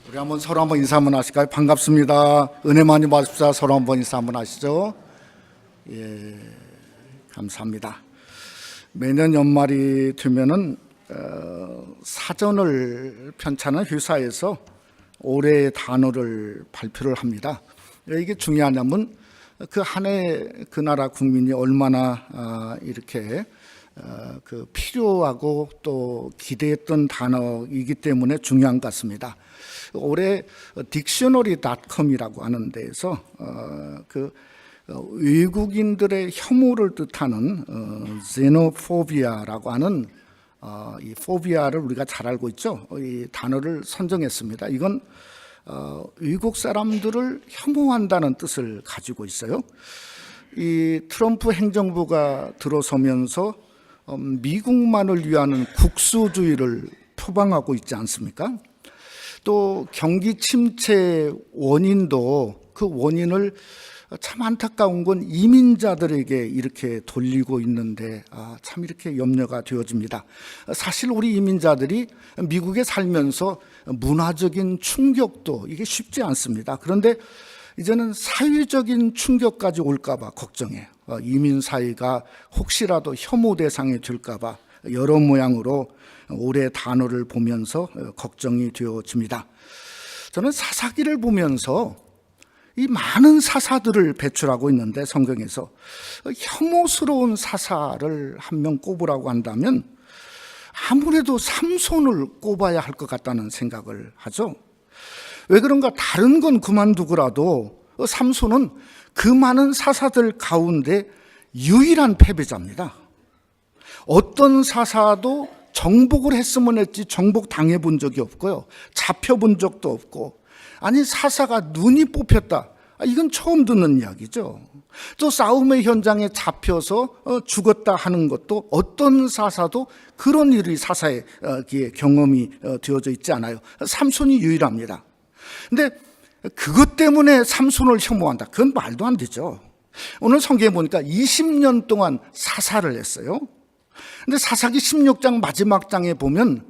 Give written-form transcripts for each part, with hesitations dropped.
우리 서로 한번 인사 한번 하실까요? 반갑습니다. 은혜 많이 받으십시오. 서로 한번 인사 한번 하시죠. 예, 감사합니다. 매년 연말이 되면은 사전을 편찬한 회사에서 올해의 단어를 발표를 합니다. 왜 이게 중요하냐면 그 한 해 그 나라 국민이 얼마나 이렇게 그 필요하고 또 기대했던 단어이기 때문에 중요한 것 같습니다. 올해 딕셔너리.com이라고 하는 데에서 그 외국인들의 혐오를 뜻하는 xenophobia 하는 이 포비아를 우리가 잘 알고 있죠. 이 단어를 선정했습니다. 이건 외국 사람들을 혐오한다는 뜻을 가지고 있어요. 이 트럼프 행정부가 들어서면서 미국만을 위하는 국수주의를 표방하고 있지 않습니까? 또 경기 침체 원인도 그 원인을 참 안타까운 건 이민자들에게 이렇게 돌리고 있는데 참 이렇게 염려가 되어집니다. 사실 우리 이민자들이 미국에 살면서 문화적인 충격도 이게 쉽지 않습니다. 그런데 이제는 사회적인 충격까지 올까 봐 걱정해요. 이민 사회가 혹시라도 혐오 대상이 될까 봐 여러 모양으로 올해 단어를 보면서 걱정이 되어집니다. 저는 사사기를 보면서 이 많은 사사들을 배출하고 있는데 성경에서 혐오스러운 사사를 한 명 꼽으라고 한다면 아무래도 삼손을 꼽아야 할 것 같다는 생각을 하죠. 왜 그런가? 다른 건 그만두고라도 삼손은 그 많은 사사들 가운데 유일한 패배자입니다. 어떤 사사도 정복을 했으면 했지 정복 당해본 적이 없고요. 잡혀본 적도 없고, 아니 사사가 눈이 뽑혔다, 이건 처음 듣는 이야기죠. 또 싸움의 현장에 잡혀서 죽었다 하는 것도 어떤 사사도 그런 일이 사사의 경험이 되어져 있지 않아요. 삼손이 유일합니다. 근데 그것 때문에 삼손을 혐오한다, 그건 말도 안 되죠. 오늘 성경에 보니까 20년 동안 사사를 했어요. 근데 사사기 16장 마지막 장에 보면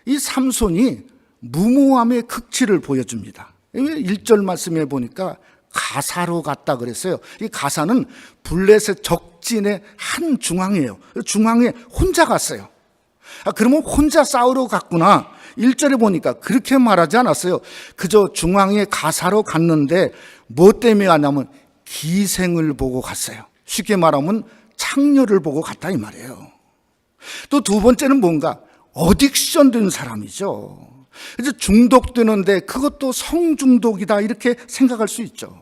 이 삼손이 무모함의 극치를 보여줍니다. 1절 말씀에 보니까 가사로 갔다 그랬어요. 이 가사는 블레셋 적진의 한 중앙이에요. 중앙에 혼자 갔어요. 그러면 혼자 싸우러 갔구나. 1절에 보니까 그렇게 말하지 않았어요. 그저 중앙에 가사로 갔는데 뭐 때문에 가냐면 기생을 보고 갔어요. 쉽게 말하면 창녀를 보고 갔다 이 말이에요. 또 두 번째는 뭔가 어딕션 된 사람이죠. 이제 중독되는데 그것도 성중독이다 이렇게 생각할 수 있죠.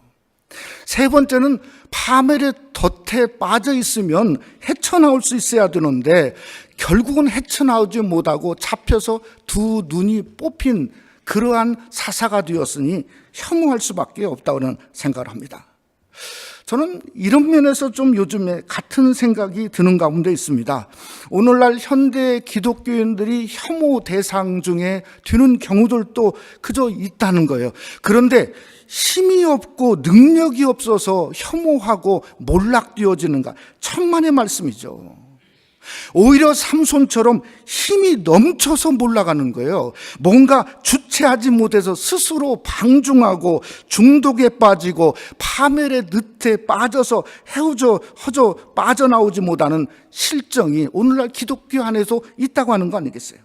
세 번째는 파멜의 덫에 빠져 있으면 헤쳐나올 수 있어야 되는데 결국은 헤쳐나오지 못하고 잡혀서 두 눈이 뽑힌 그러한 사사가 되었으니 혐오할 수밖에 없다고 생각을 합니다. 저는 이런 면에서 좀 요즘에 같은 생각이 드는 가운데 있습니다. 오늘날 현대 기독교인들이 혐오 대상 중에 드는 경우들도 그저 있다는 거예요. 그런데 힘이 없고 능력이 없어서 혐오하고 몰락되어지는가? 천만의 말씀이죠. 오히려 삼손처럼 힘이 넘쳐서 몰락하는 거예요. 뭔가 주체하지 못해서 스스로 방중하고 중독에 빠지고 파멸의 늪에 빠져서 허져 빠져나오지 못하는 실정이 오늘날 기독교 안에서 있다고 하는 거 아니겠어요?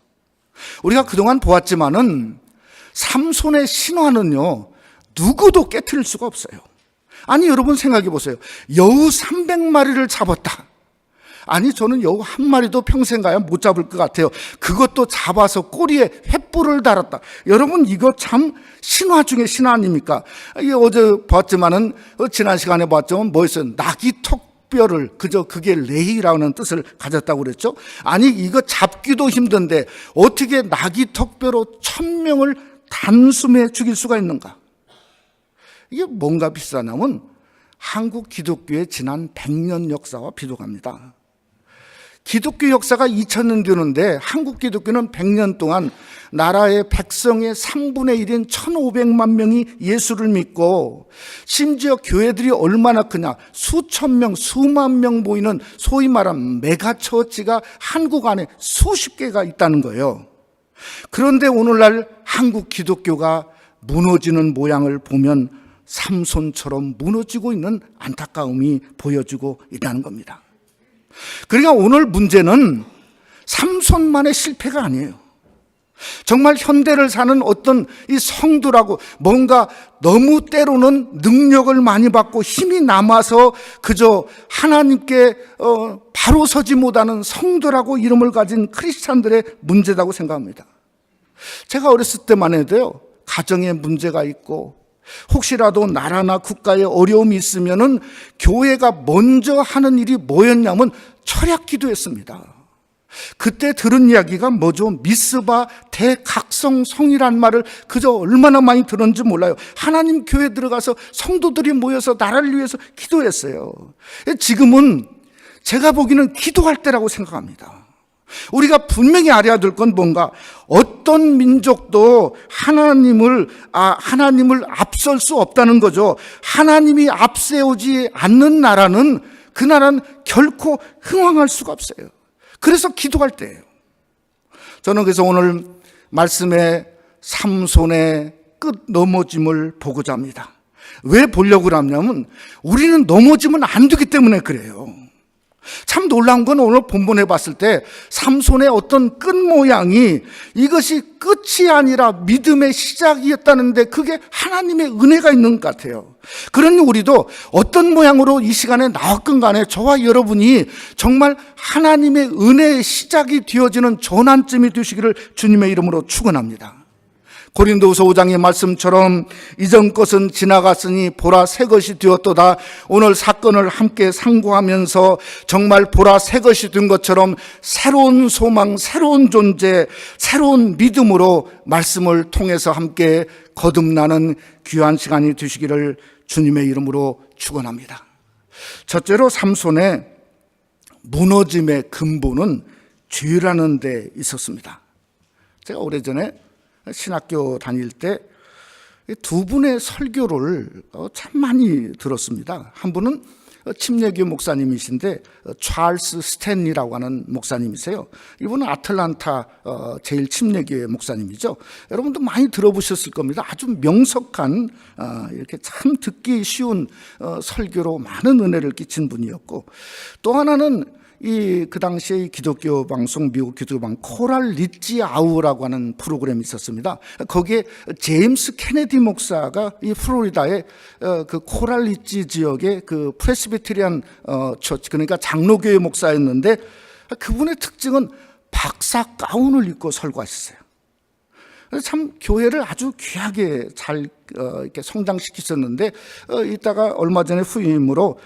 우리가 그동안 보았지만은 삼손의 신화는요, 누구도 깨트릴 수가 없어요. 아니 여러분 생각해 보세요. 여우 300마리를 잡았다. 아니 저는 여우 한 마리도 평생 가야 못 잡을 것 같아요. 그것도 잡아서 꼬리에 횃불을 달았다. 여러분 이거 참 신화 중에 신화 아닙니까? 어제 봤지만은 지난 시간에 봤지만 뭐였어요? 낙이 턱뼈를, 그저 그게 레이라는 뜻을 가졌다고 그랬죠. 아니 이거 잡기도 힘든데 어떻게 낙이 턱뼈로 1000명을 단숨에 죽일 수가 있는가? 이게 뭔가 비슷하냐면 한국 기독교의 지난 100년 역사와 비교합니다. 기독교 역사가 2000년 되는데 한국 기독교는 100년 동안 나라의 백성의 3분의 1인 1500만 명이 예수를 믿고, 심지어 교회들이 얼마나 크냐, 수천 명, 수만 명 모이는 소위 말하는 메가처치가 한국 안에 수십 개가 있다는 거예요. 그런데 오늘날 한국 기독교가 무너지는 모양을 보면 삼손처럼 무너지고 있는 안타까움이 보여지고 있다는 겁니다. 그러니까 오늘 문제는 삼손만의 실패가 아니에요. 정말 현대를 사는 어떤 이 성도라고 뭔가 너무 때로는 능력을 많이 받고 힘이 남아서 그저 하나님께 바로 서지 못하는 성도라고 이름을 가진 크리스찬들의 문제라고 생각합니다. 제가 어렸을 때만 해도요, 가정에 문제가 있고 혹시라도 나라나 국가에 어려움이 있으면은 교회가 먼저 하는 일이 뭐였냐면 철학 기도였습니다. 그때 들은 이야기가 뭐죠? 미스바 대각성성이란 말을 그저 얼마나 많이 들었는지 몰라요. 하나님 교회 들어가서 성도들이 모여서 나라를 위해서 기도했어요. 지금은 제가 보기에는 기도할 때라고 생각합니다. 우리가 분명히 알아야 될 건 뭔가, 어떤 민족도 하나님을 앞설 수 없다는 거죠. 하나님이 앞세우지 않는 나라는 그 나라는 결코 흥왕할 수가 없어요. 그래서 기도할 때예요. 저는 그래서 오늘 말씀에 삼손의 끝 넘어짐을 보고자 합니다. 왜 보려고 하냐면 우리는 넘어지면 안 되기 때문에 그래요. 참 놀라운 건 오늘 본문에 봤을 때 삼손의 어떤 끝 모양이 이것이 끝이 아니라 믿음의 시작이었다는데 그게 하나님의 은혜가 있는 것 같아요. 그러니 우리도 어떤 모양으로 이 시간에 나왔건 간에 저와 여러분이 정말 하나님의 은혜의 시작이 되어지는 전환점이 되시기를 주님의 이름으로 축원합니다. 고린도후서 5장의 말씀처럼 이전 것은 지나갔으니 보라 새 것이 되었도다. 오늘 사건을 함께 상고하면서 정말 보라 새 것이 된 것처럼 새로운 소망, 새로운 존재, 새로운 믿음으로 말씀을 통해서 함께 거듭나는 귀한 시간이 되시기를 주님의 이름으로 축원합니다. 첫째로 삼손의 무너짐의 근본은 죄라는 데 있었습니다. 제가 오래전에 신학교 다닐 때 두 분의 설교를 참 많이 들었습니다. 한 분은 침례교 목사님이신데 찰스 스탠리라고 하는 목사님이세요. 이분은 아틀란타 제일 침례교회 목사님이죠. 여러분도 많이 들어보셨을 겁니다. 아주 명석한 이렇게 참 듣기 쉬운 설교로 많은 은혜를 끼친 분이었고, 또 하나는 그 당시에 기독교 방송, 미국 기독교 방송 코랄 리치 아우라고 하는 프로그램이 있었습니다. 거기에 제임스 케네디 목사가 이 플로리다의 그 코랄 리치 지역의 그 프레스비테리안 처치, 그러니까 장로교회 목사였는데 그분의 특징은 박사 가운을 입고 설교하셨어요. 참 교회를 아주 귀하게 잘 이렇게 성장시키셨는데 이따가 얼마 전에 후임으로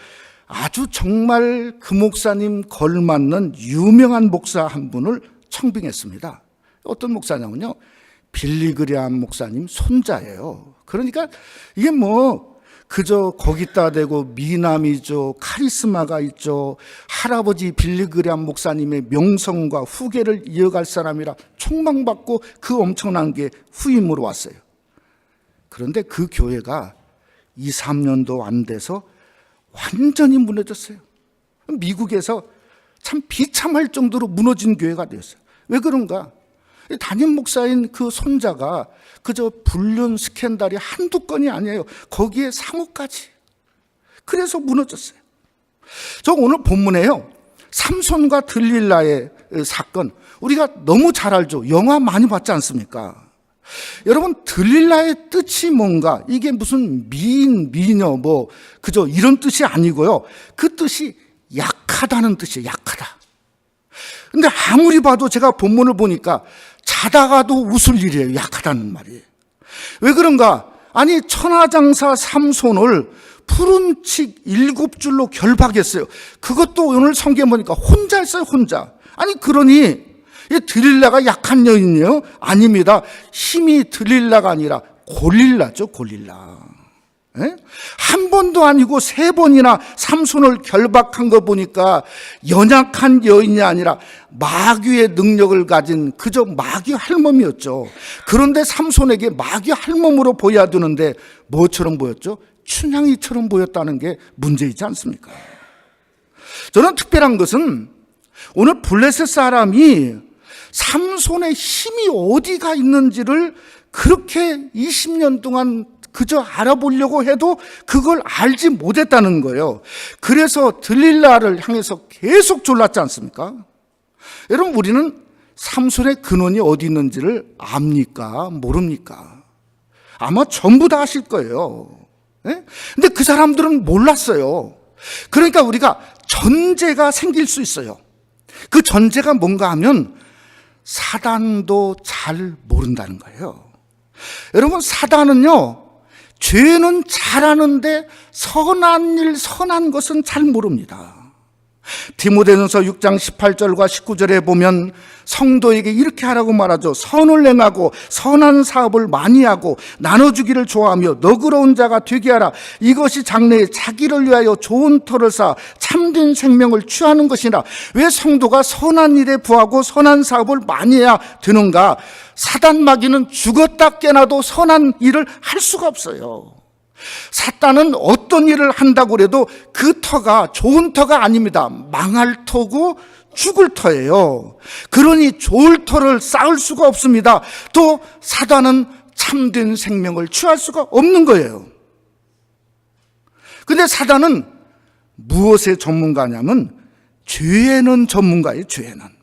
아주 정말 그 목사님 걸맞는 유명한 목사 한 분을 청빙했습니다. 어떤 목사냐면요, 빌리그리암 목사님 손자예요. 그러니까 이게 뭐 그저 거기다 대고 미남이죠, 카리스마가 있죠, 할아버지 빌리그리암 목사님의 명성과 후계를 이어갈 사람이라 촉망받고 그 엄청난 게 후임으로 왔어요. 그런데 그 교회가 2, 3년도 안 돼서 완전히 무너졌어요. 미국에서 참 비참할 정도로 무너진 교회가 되었어요. 왜 그런가? 담임 목사인 그 손자가 그저 불륜 스캔들이 한두 건이 아니에요. 거기에 상호까지. 그래서 무너졌어요. 저 오늘 본문에요, 삼손과 들릴라의 사건, 우리가 너무 잘 알죠. 영화 많이 봤지 않습니까? 여러분, 들릴라의 뜻이 뭔가, 이게 무슨 미인, 미녀 뭐 그저 이런 뜻이 아니고요, 그 뜻이 약하다는 뜻이에요. 약하다. 근데 아무리 봐도 제가 본문을 보니까 자다가도 웃을 일이에요. 약하다는 말이. 왜 그런가? 아니, 천하장사 삼손을 푸른 칙 7줄로 결박했어요. 그것도 오늘 성경에 보니까 혼자 했어요. 혼자. 아니, 그러니 이 들릴라가 약한 여인이에요? 아닙니다. 힘이 들릴라가 아니라 골릴라죠, 골릴라. 예? 한 번도 아니고 3번이나 삼손을 결박한 거 보니까 연약한 여인이 아니라 마귀의 능력을 가진 그저 마귀 할멈이었죠. 그런데 삼손에게 마귀 할멈으로 보여야 되는데 뭐처럼 보였죠? 춘향이처럼 보였다는 게 문제이지 않습니까? 저는 특별한 것은 오늘 블레셋 사람이 삼손의 힘이 어디가 있는지를 그렇게 20년 동안 그저 알아보려고 해도 그걸 알지 못했다는 거예요. 그래서 들릴라를 향해서 계속 졸랐지 않습니까? 여러분, 우리는 삼손의 근원이 어디 있는지를 압니까? 모릅니까? 아마 전부 다 아실 거예요. 네? 근데 그 사람들은 몰랐어요. 그러니까 우리가 전제가 생길 수 있어요. 그 전제가 뭔가 하면 사단도 잘 모른다는 거예요. 여러분, 사단은요, 죄는 잘하는데 선한 일, 선한 것은 잘 모릅니다. 디모데전서 6장 18절과 19절에 보면 성도에게 이렇게 하라고 말하죠. 선을 행하고 선한 사업을 많이 하고 나눠주기를 좋아하며 너그러운 자가 되게 하라. 이것이 장래에 자기를 위하여 좋은 터를 쌓아 참된 생명을 취하는 것이라. 왜 성도가 선한 일에 부하고 선한 사업을 많이 해야 되는가? 사단 마귀는 죽었다 깨나도 선한 일을 할 수가 없어요. 사단은 어떤 일을 한다고 해도 그 터가 좋은 터가 아닙니다. 망할 터고 죽을 터예요. 그러니 좋을 터를 쌓을 수가 없습니다. 또 사단은 참된 생명을 취할 수가 없는 거예요. 근데 사단은 무엇의 전문가냐면 죄에는 전문가예요. 죄에는.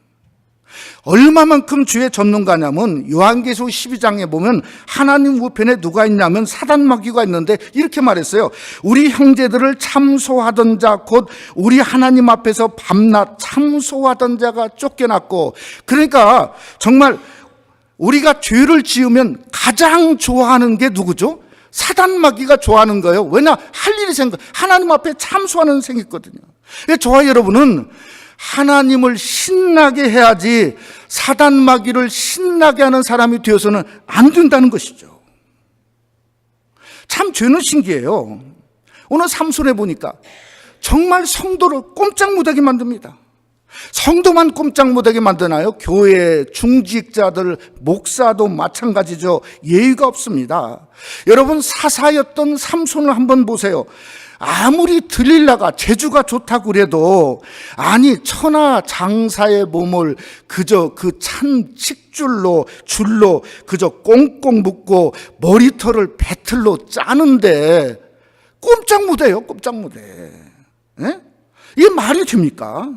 얼마만큼 죄의 전문가냐면 요한계시록 12장에 보면 하나님 우편에 누가 있냐면 사단 마귀가 있는데 이렇게 말했어요. 우리 형제들을 참소하던 자 곧 우리 하나님 앞에서 밤낮 참소하던 자가 쫓겨났고, 그러니까 정말 우리가 죄를 지으면 가장 좋아하는 게 누구죠? 사단 마귀가 좋아하는 거예요. 왜냐? 할 일이 생겨. 하나님 앞에 참소하는 생겼거든요. 저와 여러분은 하나님을 신나게 해야지 사단 마귀를 신나게 하는 사람이 되어서는 안 된다는 것이죠. 참 죄는 신기해요. 오늘 삼손에 보니까 정말 성도를 꼼짝 못하게 만듭니다. 성도만 꼼짝 못하게 만드나요? 교회 중직자들, 목사도 마찬가지죠. 예의가 없습니다. 여러분, 사사였던 삼손을 한번 보세요. 아무리 들릴라가 재주가 좋다고 그래도 아니 천하 장사의 몸을 그저 그 찬 식줄로 줄로 그저 꽁꽁 묶고 머리털을 배틀로 짜는데 꼼짝 못해요. 꼼짝 못해. 예? 이게 말이 됩니까?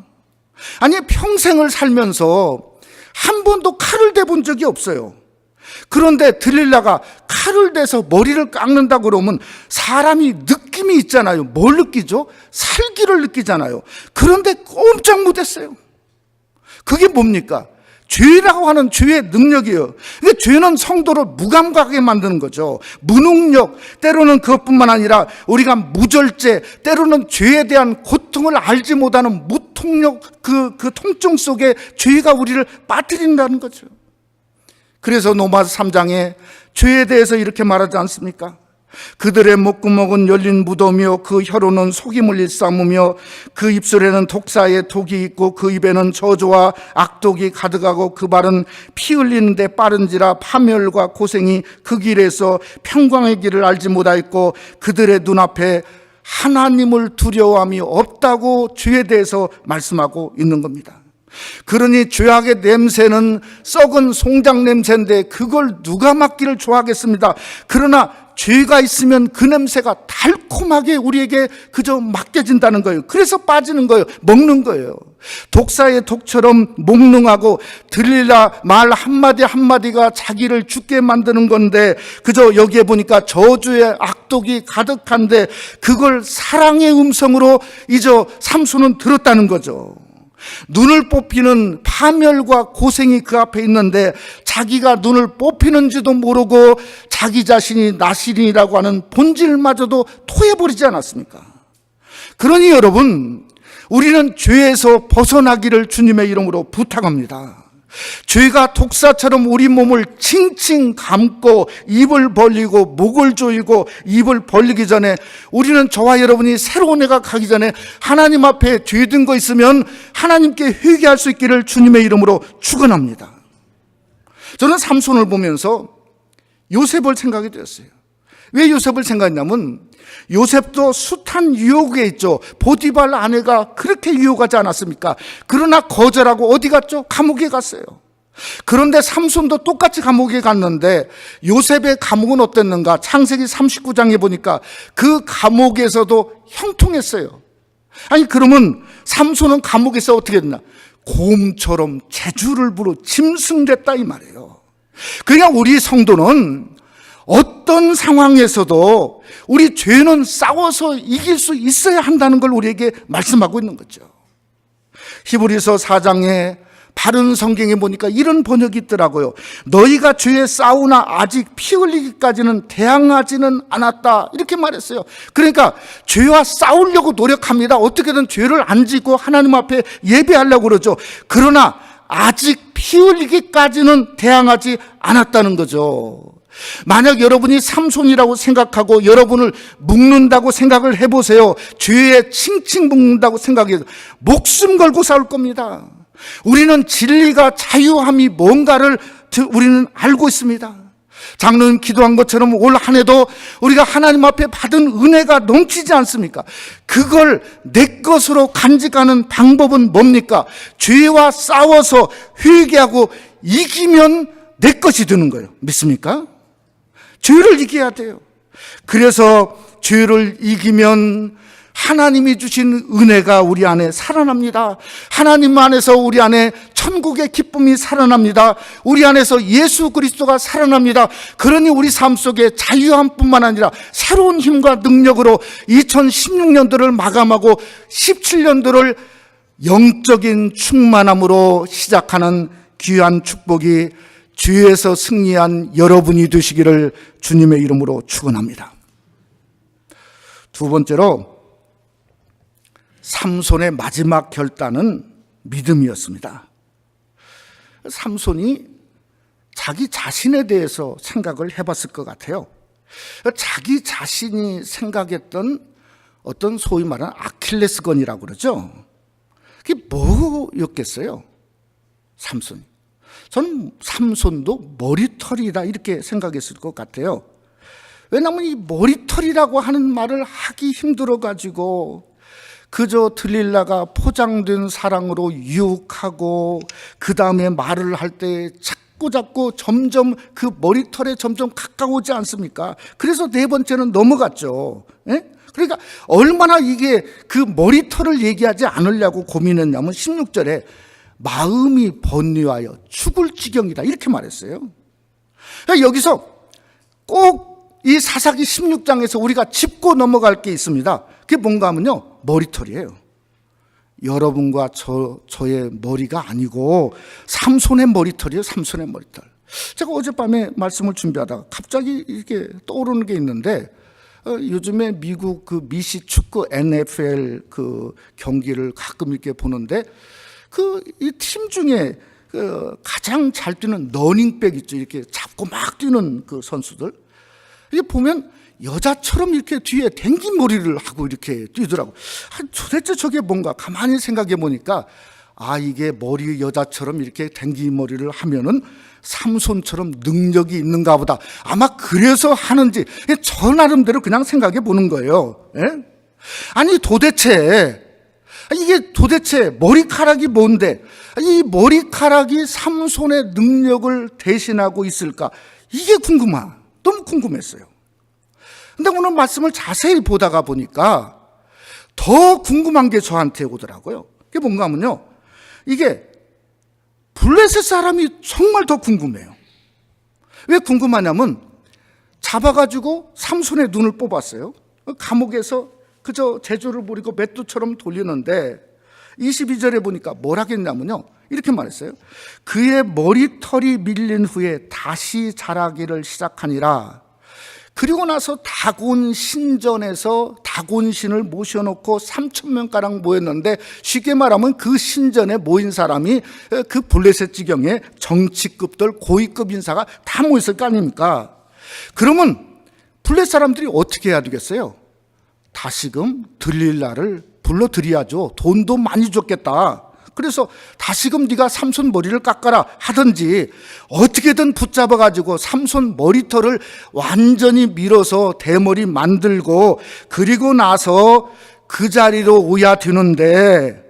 아니, 평생을 살면서 한 번도 칼을 대본 적이 없어요. 그런데 들릴라가 칼을 대서 머리를 깎는다 그러면 사람이 느낌이 있잖아요. 뭘 느끼죠? 살기를 느끼잖아요. 그런데 꼼짝 못했어요. 그게 뭡니까? 죄라고 하는 죄의 능력이에요. 그러니까 죄는 성도를 무감각하게 만드는 거죠. 무능력, 때로는 그것뿐만 아니라 우리가 무절제, 때로는 죄에 대한 고통을 알지 못하는 무통력, 그 통증 속에 죄가 우리를 빠뜨린다는 거죠. 그래서 로마서 3장에 죄에 대해서 이렇게 말하지 않습니까? 그들의 목구멍은 열린 무덤이요 그 혀로는 속임을 일삼으며 그 입술에는 독사의 독이 있고 그 입에는 저주와 악독이 가득하고 그 발은 피 흘리는데 빠른지라 파멸과 고생이 그 길에서 평강의 길을 알지 못하였고 그들의 눈앞에 하나님을 두려워함이 없다고 죄에 대해서 말씀하고 있는 겁니다. 그러니 죄악의 냄새는 썩은 송장 냄새인데 그걸 누가 맡기를 좋아하겠습니다. 그러나 죄가 있으면 그 냄새가 달콤하게 우리에게 그저 맡겨진다는 거예요. 그래서 빠지는 거예요. 먹는 거예요. 독사의 독처럼 몽롱하고 들릴라 말 한마디 한마디가 자기를 죽게 만드는 건데 그저 여기에 보니까 저주의 악독이 가득한데 그걸 사랑의 음성으로 이제 삼손은 들었다는 거죠. 눈을 뽑히는 파멸과 고생이 그 앞에 있는데 자기가 눈을 뽑히는지도 모르고 자기 자신이 나신이라고 하는 본질마저도 토해버리지 않았습니까? 그러니 여러분, 우리는 죄에서 벗어나기를 주님의 이름으로 부탁합니다. 죄가 독사처럼 우리 몸을 칭칭 감고 입을 벌리고 목을 조이고 입을 벌리기 전에 우리는 저와 여러분이 새로운 해가 가기 전에 하나님 앞에 죄든 거 있으면 하나님께 회개할 수 있기를 주님의 이름으로 축원합니다. 저는 삼손을 보면서 요셉을 생각이 되었어요. 왜 요셉을 생각했냐면 요셉도 숱한 유혹에 있죠. 보디발 아내가 그렇게 유혹하지 않았습니까? 그러나 거절하고 어디 갔죠? 감옥에 갔어요. 그런데 삼손도 똑같이 감옥에 갔는데 요셉의 감옥은 어땠는가? 창세기 39장에 보니까 그 감옥에서도 형통했어요. 아니 그러면 삼손은 감옥에서 어떻게 됐나? 곰처럼 재주를 부려 짐승됐다 이 말이에요. 그러니까 우리 성도는 어떤 상황에서도 우리 죄는 싸워서 이길 수 있어야 한다는 걸 우리에게 말씀하고 있는 거죠. 히브리서 4장에 바른 성경에 보니까 이런 번역이 있더라고요. 너희가 죄에 싸우나 아직 피 흘리기까지는 대항하지는 않았다, 이렇게 말했어요. 그러니까 죄와 싸우려고 노력합니다. 어떻게든 죄를 안 짓고 하나님 앞에 예배하려고 그러죠. 그러나 아직 피 흘리기까지는 대항하지 않았다는 거죠. 만약 여러분이 삼손이라고 생각하고 여러분을 묶는다고 생각을 해보세요. 죄에 칭칭 묶는다고 생각해서 목숨 걸고 싸울 겁니다. 우리는 진리가 자유함이 뭔가를 우리는 알고 있습니다. 장로님 기도한 것처럼 올 한 해도 우리가 하나님 앞에 받은 은혜가 넘치지 않습니까? 그걸 내 것으로 간직하는 방법은 뭡니까? 죄와 싸워서 회개하고 이기면 내 것이 되는 거예요. 믿습니까? 죄를 이겨야 돼요. 그래서 죄를 이기면 하나님이 주신 은혜가 우리 안에 살아납니다. 하나님 안에서 우리 안에 천국의 기쁨이 살아납니다. 우리 안에서 예수 그리스도가 살아납니다. 그러니 우리 삶 속에 자유함뿐만 아니라 새로운 힘과 능력으로 2016년도를 마감하고 17년도를 영적인 충만함으로 시작하는 귀한 축복이 죄에서 승리한 여러분이 되시기를 주님의 이름으로 축원합니다. 두 번째로 삼손의 마지막 결단은 믿음이었습니다. 삼손이 자기 자신에 대해서 생각을 해봤을 것 같아요. 자기 자신이 생각했던 어떤 소위 말하는 아킬레스건이라고 그러죠. 그게 뭐였겠어요? 삼손이. 저는 삼손도 머리털이다 이렇게 생각했을 것 같아요. 왜냐하면 이 머리털이라고 하는 말을 하기 힘들어가지고 그저 들릴라가 포장된 사랑으로 유혹하고 그 다음에 말을 할 때 자꾸 점점 그 머리털에 점점 가까우지 않습니까? 그래서 네 번째는 넘어갔죠. 예? 그러니까 얼마나 이게 그 머리털을 얘기하지 않으려고 고민했냐면 16절에 마음이 번뇌하여 죽을 지경이다 이렇게 말했어요. 그러니까 여기서 꼭 이 사사기 16장에서 우리가 짚고 넘어갈 게 있습니다. 그게 뭔가 하면요, 머리털이에요. 여러분과 저의 머리가 아니고 삼손의 머리털이에요. 삼손의 머리털. 제가 어젯밤에 말씀을 준비하다가 갑자기 이렇게 떠오르는 게 있는데, 요즘에 미국 그 미시 축구 NFL 그 경기를 가끔 이렇게 보는데 이 팀 중에 가장 잘 뛰는 러닝백 있죠. 이렇게 잡고 막 뛰는 그 선수들. 이게 보면 여자처럼 이렇게 뒤에 댕기머리를 하고 이렇게 뛰더라고. 도대체 저게 뭔가 가만히 생각해 보니까 이게 머리 여자처럼 이렇게 댕기머리를 하면은 삼손처럼 능력이 있는가 보다. 아마 그래서 하는지 저 나름대로 그냥 생각해 보는 거예요. 예? 아니 도대체 머리카락이 뭔데 이 머리카락이 삼손의 능력을 대신하고 있을까? 이게 너무 궁금했어요. 근데 오늘 말씀을 자세히 보다가 보니까 더 궁금한 게 저한테 오더라고요. 그게 뭔가 하면요, 이게 블레셋 사람이 정말 더 궁금해요. 왜 궁금하냐면 잡아가지고 삼손의 눈을 뽑았어요. 감옥에서 그저 재주를 부리고 맷두처럼 돌리는데 22절에 보니까 뭘 하겠냐면요, 이렇게 말했어요. 그의 머리털이 밀린 후에 다시 자라기를 시작하니라. 그리고 나서 다곤 신전에서 다곤신을 모셔놓고 3,000명가량 모였는데, 쉽게 말하면 그 신전에 모인 사람이 그 블레셋 지경의 정치급들, 고위급 인사가 다 모였을 거 아닙니까? 그러면 블레셋 사람들이 어떻게 해야 되겠어요? 다시금 들릴라를 불러들여야죠. 돈도 많이 줬겠다. 그래서 다시금 네가 삼손 머리를 깎아라 하든지 어떻게든 붙잡아가지고 삼손 머리털을 완전히 밀어서 대머리 만들고 그리고 나서 그 자리로 오야 되는데,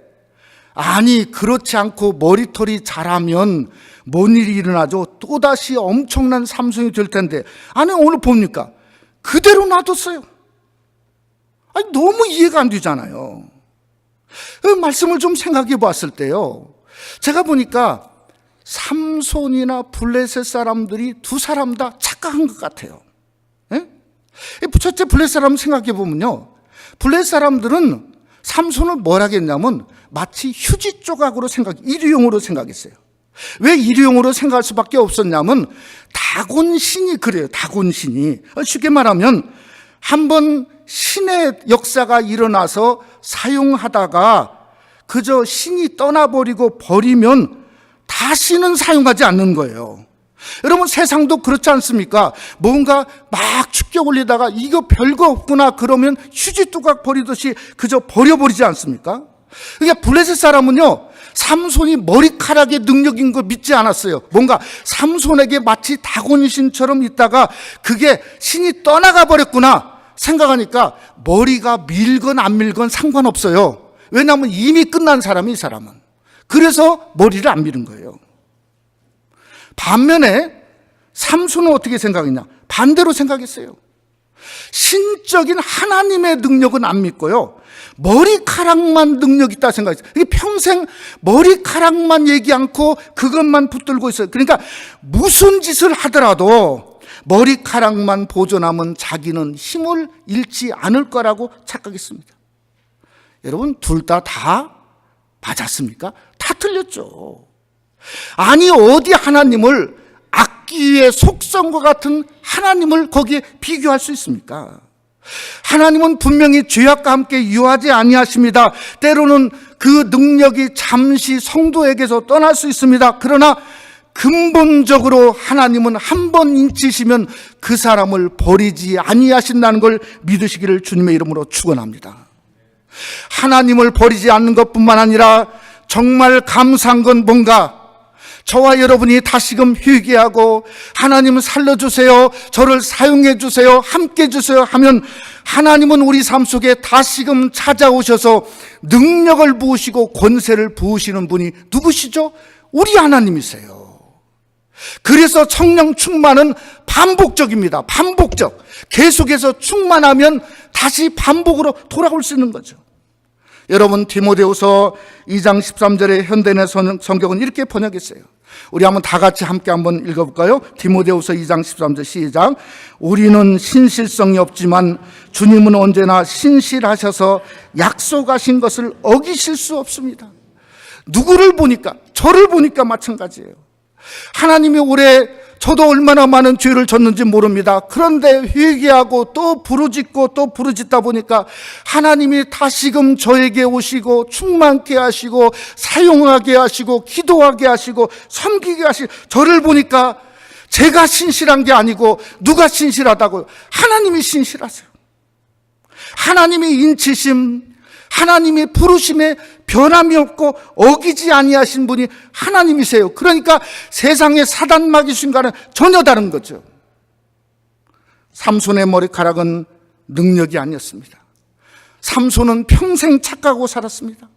아니 그렇지 않고 머리털이 자라면 뭔 일이 일어나죠? 또다시 엄청난 삼손이 될 텐데 아니 오늘 봅니까? 그대로 놔뒀어요. 아니 너무 이해가 안 되잖아요. 그 말씀을 좀 생각해 봤을 때요, 제가 보니까 삼손이나 블레셋 사람들이 두 사람 다 착각한 것 같아요. 예? 첫째 블레셋 사람 생각해 보면요, 블레셋 사람들은 삼손을 뭘 하겠냐면 마치 휴지 조각으로 일회용으로 생각했어요. 왜 일회용으로 생각할 수밖에 없었냐면 다곤신이 그래요. 다곤신이 쉽게 말하면 한번 신의 역사가 일어나서 사용하다가 그저 신이 떠나버리고 버리면 다시는 사용하지 않는 거예요. 여러분 세상도 그렇지 않습니까? 뭔가 막 축겨 올리다가 이거 별거 없구나 그러면 휴지 조각 버리듯이 그저 버려버리지 않습니까? 그러니까 블레셋 사람은요, 삼손이 머리카락의 능력인 거 믿지 않았어요. 뭔가 삼손에게 마치 다곤신처럼 있다가 그게 신이 떠나가 버렸구나 생각하니까 머리가 밀건 안 밀건 상관없어요. 왜냐하면 이미 끝난 사람이 이 사람은. 그래서 머리를 안 미는 거예요. 반면에 삼손은 어떻게 생각했냐? 반대로 생각했어요. 신적인 하나님의 능력은 안 믿고요, 머리카락만 능력 있다 생각했어요. 평생 머리카락만 얘기 않고 그것만 붙들고 있어요. 그러니까 무슨 짓을 하더라도 머리카락만 보존하면 자기는 힘을 잃지 않을 거라고 착각했습니다. 여러분 둘 다 맞았습니까? 다 틀렸죠. 아니 어디 하나님을 악기의 속성과 같은 하나님을 거기에 비교할 수 있습니까? 하나님은 분명히 죄악과 함께 유하지 아니하십니다. 때로는 그 능력이 잠시 성도에게서 떠날 수 있습니다. 그러나 근본적으로 하나님은 한 번 인치시면 그 사람을 버리지 아니하신다는 걸 믿으시기를 주님의 이름으로 축원합니다. 하나님을 버리지 않는 것뿐만 아니라 정말 감사한 건 뭔가, 저와 여러분이 다시금 회개하고 하나님 살려주세요, 저를 사용해 주세요, 함께 해주세요 하면 하나님은 우리 삶 속에 다시금 찾아오셔서 능력을 부으시고 권세를 부으시는 분이 누구시죠? 우리 하나님이세요. 그래서 성령 충만은 반복적입니다. 반복적. 계속해서 충만하면 다시 반복으로 돌아올 수 있는 거죠. 여러분 디모데후서 2장 13절의 현대인의 성경은 이렇게 번역했어요. 우리 한번 다 같이 함께 한번 읽어볼까요? 디모데후서 2장 13절 시작. 우리는 신실성이 없지만 주님은 언제나 신실하셔서 약속하신 것을 어기실 수 없습니다. 누구를 보니까? 저를 보니까 마찬가지예요. 하나님이 올해 저도 얼마나 많은 죄를 졌는지 모릅니다. 그런데 회개하고 또 부르짖고 또 부르짖다 보니까 하나님이 다시금 저에게 오시고 충만케 하시고 사용하게 하시고 기도하게 하시고 섬기게 하시고, 저를 보니까 제가 신실한 게 아니고 누가 신실하다고요? 하나님이 신실하세요. 하나님이 인치심, 하나님이 부르심에 변함이 없고 어기지 아니하신 분이 하나님이세요. 그러니까 세상의 사단 마귀신과는 전혀 다른 거죠. 삼손의 머리카락은 능력이 아니었습니다. 삼손은 평생 착각하고 살았습니다.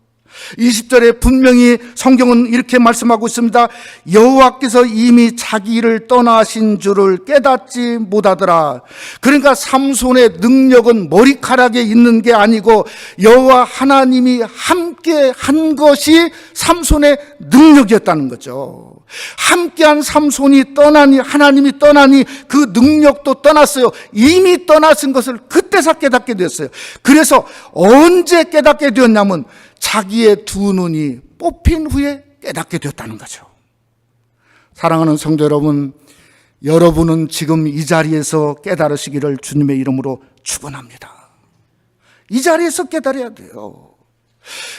20절에 분명히 성경은 이렇게 말씀하고 있습니다. 여호와께서 이미 자기 일을 떠나신 줄을 깨닫지 못하더라. 그러니까 삼손의 능력은 머리카락에 있는 게 아니고 여호와 하나님이 함께 한 것이 삼손의 능력이었다는 거죠. 함께한 삼손이 떠나니, 하나님이 떠나니 그 능력도 떠났어요. 이미 떠나신 것을 그때서 깨닫게 되었어요. 그래서 언제 깨닫게 되었냐면 자기의 두 눈이 뽑힌 후에 깨닫게 되었다는 거죠. 사랑하는 성도 여러분, 여러분은 지금 이 자리에서 깨달으시기를 주님의 이름으로 축원합니다. 이 자리에서 깨달아야 돼요.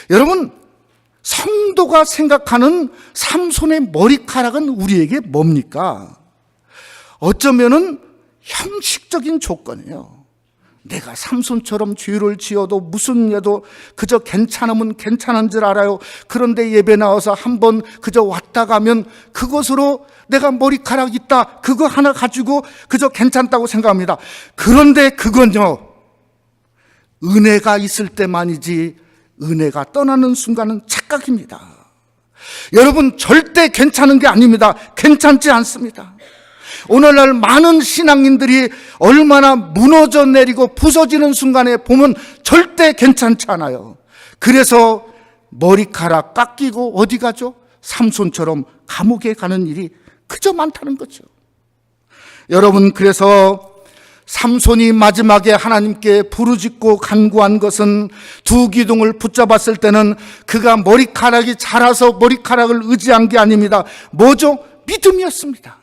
여러분, 성도가 생각하는 삼손의 머리카락은 우리에게 뭡니까? 어쩌면은 형식적인 조건이에요. 내가 삼손처럼 죄를 지어도 무슨 예도 그저 괜찮으면 괜찮은 줄 알아요. 그런데 예배 나와서 한번 그저 왔다 가면 그것으로 내가 머리카락 있다, 그거 하나 가지고 그저 괜찮다고 생각합니다. 그런데 그건요, 은혜가 있을 때만이지 은혜가 떠나는 순간은 착각입니다. 여러분, 절대 괜찮은 게 아닙니다. 괜찮지 않습니다. 오늘날 많은 신앙인들이 얼마나 무너져 내리고 부서지는 순간에 보면 절대 괜찮지 않아요. 그래서 머리카락 깎이고 어디 가죠? 삼손처럼 감옥에 가는 일이 그저 많다는 거죠. 여러분, 그래서 삼손이 마지막에 하나님께 부르짖고 간구한 것은 두 기둥을 붙잡았을 때는 그가 머리카락이 자라서 머리카락을 의지한 게 아닙니다. 뭐죠? 믿음이었습니다.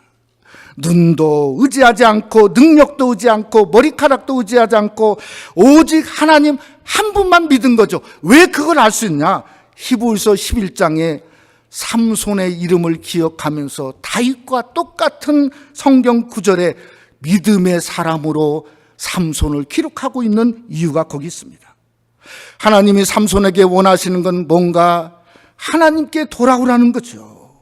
눈도 의지하지 않고 능력도 의지하지 않고 머리카락도 의지하지 않고 오직 하나님 한 분만 믿은 거죠. 왜 그걸 알 수 있냐? 히브리서 11장에 삼손의 이름을 기억하면서 다윗과 똑같은 성경 구절에 믿음의 사람으로 삼손을 기록하고 있는 이유가 거기 있습니다. 하나님이 삼손에게 원하시는 건 뭔가? 하나님께 돌아오라는 거죠.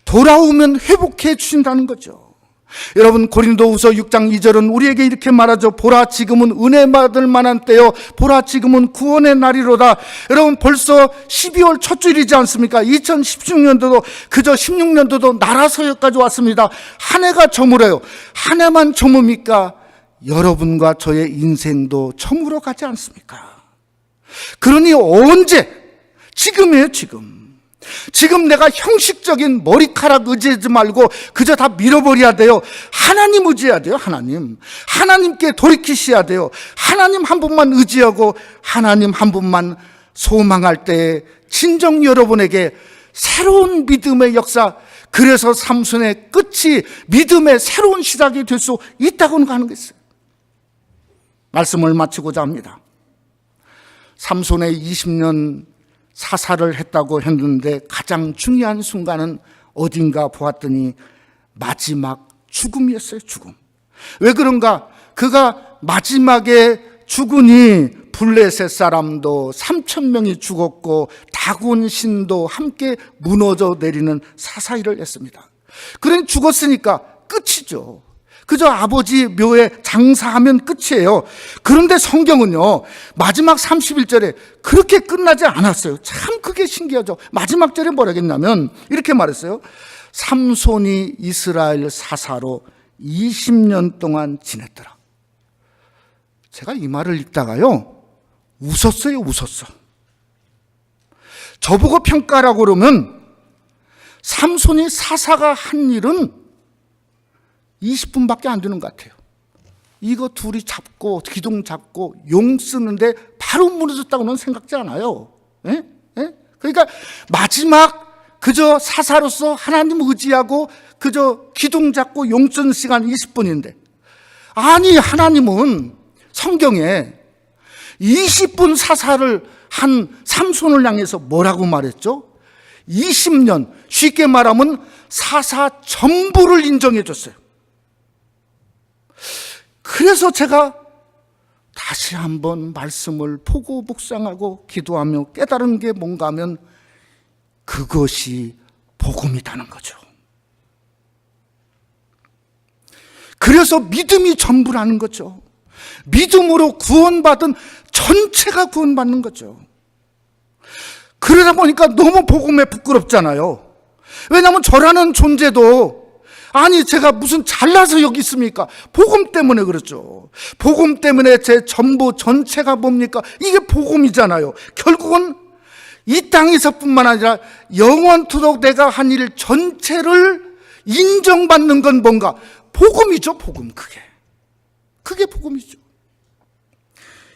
돌아오면 회복해 주신다는 거죠. 여러분, 고린도후서 6장 2절은 우리에게 이렇게 말하죠. 보라, 지금은 은혜 받을 만한 때요, 보라, 지금은 구원의 날이로다. 여러분, 벌써 12월 첫 주일이지 않습니까? 2016년도도 그저 16년도도 나라서여까지 왔습니다. 한 해가 저물어요. 한 해만 저뭅니까? 여러분과 저의 인생도 저물어 가지 않습니까? 그러니 언제? 지금이에요. 지금 내가 형식적인 머리카락 의지하지 말고 그저 다 밀어버려야 돼요. 하나님 의지해야 돼요. 하나님께 돌이키셔야 돼요. 하나님 한 분만 의지하고 하나님 한 분만 소망할 때 진정 여러분에게 새로운 믿음의 역사, 그래서 삼손의 끝이 믿음의 새로운 시작이 될 수 있다고 하는 것이에요. 말씀을 마치고자 합니다. 삼손의 20년 사살을 했다고 했는데 가장 중요한 순간은 어딘가 보았더니 마지막 죽음이었어요. 죽음. 왜 그런가? 그가 마지막에 죽으니 블레셋 사람도 3,000명이 죽었고 다곤 신도 함께 무너져 내리는 사사일을 했습니다. 그러니 죽었으니까 끝이죠. 그저 아버지 묘에 장사하면 끝이에요. 그런데 성경은요, 마지막 31절에 그렇게 끝나지 않았어요. 참 그게 신기하죠. 마지막 절에 뭐라 했냐면 이렇게 말했어요. 삼손이 이스라엘 사사로 20년 동안 지냈더라. 제가 이 말을 읽다가요, 웃었어요. 저보고 평가라고 그러면 삼손이 사사가 한 일은 20분밖에 안 되는 것 같아요. 이거 둘이 잡고 기둥 잡고 용 쓰는데 바로 무너졌다고는 생각지 않아요. 예? 그러니까 마지막 그저 사사로서 하나님 의지하고 그저 기둥 잡고 용 쓰는 시간 20분인데, 아니 하나님은 성경에 20분 사사를 한 삼손을 향해서 뭐라고 말했죠? 20년, 쉽게 말하면 사사 전부를 인정해 줬어요. 그래서 제가 다시 한번 말씀을 보고 묵상하고 기도하며 깨달은 게 뭔가 하면 그것이 복음이라는 거죠. 그래서 믿음이 전부라는 거죠. 믿음으로 구원받은 전체가 구원받는 거죠. 그러다 보니까 너무 복음에 부끄럽잖아요. 왜냐하면 저라는 존재도, 아니 제가 무슨 잘나서 여기 있습니까? 복음 때문에 그렇죠. 복음 때문에 제 전부 전체가 뭡니까? 이게 복음이잖아요. 결국은 이 땅에서뿐만 아니라 영원토록 내가 한 일 전체를 인정받는 건 뭔가? 복음이죠. 복음. 그게 복음이죠.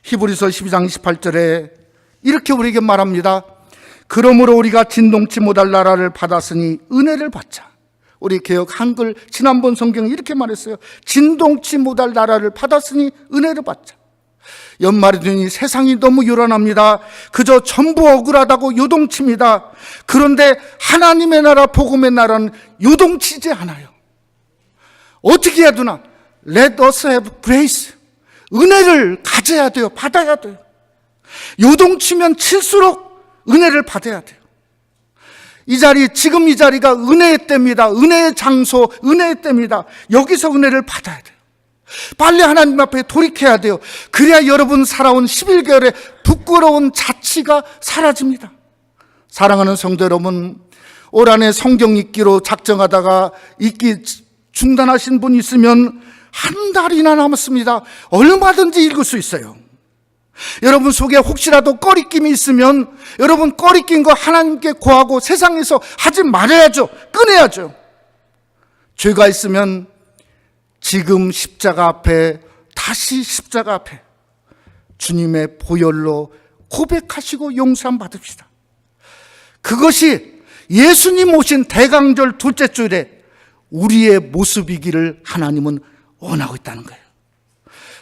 히브리서 12장 28절에 이렇게 우리에게 말합니다. 그러므로 우리가 진동치 못할 나라를 받았으니 은혜를 받자. 우리 개역 한글 지난번 성경에 이렇게 말했어요. 진동치 못할 나라를 받았으니 은혜를 받자. 연말이 되니 세상이 너무 요란합니다. 그저 전부 억울하다고 요동칩니다. 그런데 하나님의 나라, 복음의 나라는 요동치지 않아요. 어떻게 해야 되나? Let us have grace. 은혜를 가져야 돼요. 받아야 돼요. 요동치면 칠수록 은혜를 받아야 돼요. 지금 이 자리가 은혜의 때입니다. 은혜의 장소, 은혜의 때입니다. 여기서 은혜를 받아야 돼요. 빨리 하나님 앞에 돌이켜야 돼요. 그래야 여러분 살아온 11개월의 부끄러운 자취가 사라집니다. 사랑하는 성도 여러분, 올 한해 성경 읽기로 작정하다가 읽기 중단하신 분 있으면 한 달이나 남았습니다. 얼마든지 읽을 수 있어요. 여러분 속에 혹시라도 꺼리낌이 있으면 여러분 꺼리낀 거 하나님께 고하고 세상에서 하지 말아야죠. 끊어야죠. 죄가 있으면 지금 십자가 앞에, 다시 십자가 앞에 주님의 보혈로 고백하시고 용서함 받읍시다. 그것이 예수님 오신 대강절 둘째 주일에 우리의 모습이기를 하나님은 원하고 있다는 거예요.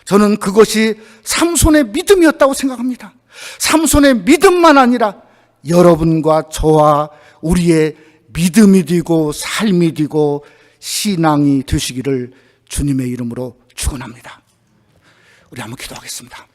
저는 그것이 삼손의 믿음이었다고 생각합니다. 삼손의 믿음만 아니라 여러분과 저와 우리의 믿음이 되고 삶이 되고 신앙이 되시기를 주님의 이름으로 축원합니다. 우리 한번 기도하겠습니다.